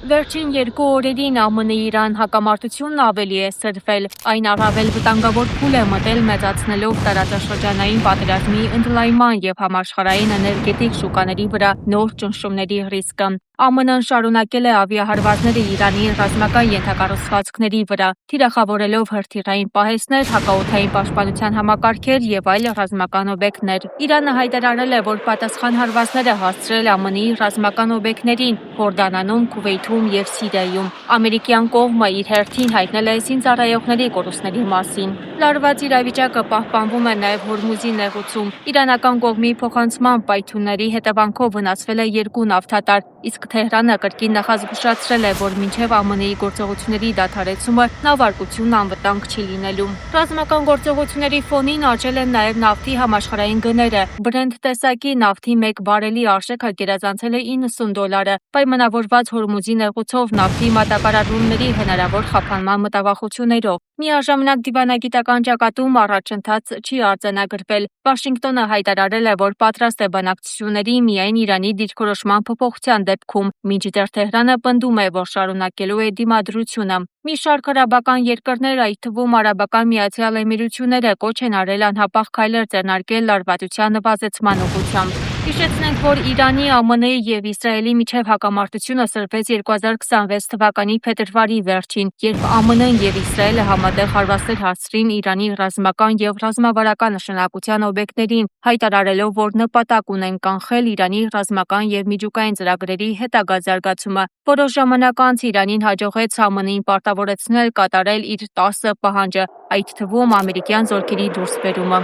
Վերջին երկու օրերին ԱՄՆ-Իրան հակամարտությունն ավելի է սրվել, այն առավել վտանգավոր փուլ է մտել մեծացնելով տարածաշրջանային պատերազմի ընդլայնման և համաշխարհային էներգետիկ շուկաների վրա նոր ճնշումների ռիսկը։ ԱՄՆ-ն շարունակել է ավիահարվածները Իրանի ռազմական ենթակառուցվածքների վրա, թիրախավորելով հրթիռային պահեստներ, հակաօդային պաշտպանության համակարգեր և այլ ռազմական օբյեկտներ։ Իրանը հայտարարել է, որ պատասխան հարվածներ է հասցրել ԱՄՆ-ի ռազմական օբյեկտներին Հորդանանում, Քուվեյթում և Սիրիայում։ Ամերիկյան կողմը իր հերթին հայտնել է զինծառայողների կորուստների մասին։ Լարված իրավիճակը պահպանվում է նաև Հորմուզի նեղուցում։ Իրանական կողմի փոխանցման պայթյունների հետևանքով վնասվել է երկու նավթատար, իսկ Թեհրանը կրկին նախազգուշացրել է, որ մինչև ԱՄՆ-ի գործողությունների դադարեցումը նավարկությունն անվտանգ չի լինելու։ Ռազմական գործողությունների ֆոնին աճել են նաև նավթի համաշխարհային գները։ Brent տեսակի նավթի 1 բարելի արժեքը գերազանցել է $90, պայմանավորված Հորմուզի նեղուցով նավթի մատակարարումների հնարավոր խափանման մտավախություններով։ Միաժամանակ դիվանագիտական ճակատում առաջընթաց չի արձանագրվել։ Վաշինգտոնը հայտարարել է, որ պատրաստ է բանակցությունների միայն Իրանի դիրքորոշման փոփոխության դեպքում, մինչդեռ Թեհրանը պնդում է, որ շարունակելու է դիմադրությունը։ Մի շարք արաբական երկրներ, այդ թվում Արաբական Միացյալ Էմիրությունները, կոչ են արել անհապաղ քայլեր ձեռնարկել լարվածության նվազեցման ուղղությամբ։ Հիշեցնենք, որ Իրանի, ԱՄՆ-ի և Իսրայելի միջև հակամարտությունը սրվեց 2026 թվականի փետրվարի վերջին, երբ ԱՄՆ-ն և Իսրայելը համատեղ հարվածներ հասցրին Իրանի ռազմական և ռազմավարական նշանակության օբյեկտներին, հայտարարելով, որ նպատակ ունեն կանխել Իրանի ռազմական և միջուկային ծրագրերի հետագա զարգացումը։ Որոշ ժամանակ անց Իրանին հաջողեց ԱՄՆ-ին պարտավորեցնել կատարել իր 10 պահանջը, այդ թվում ամերիկյան զորքերի դուրսբերումը։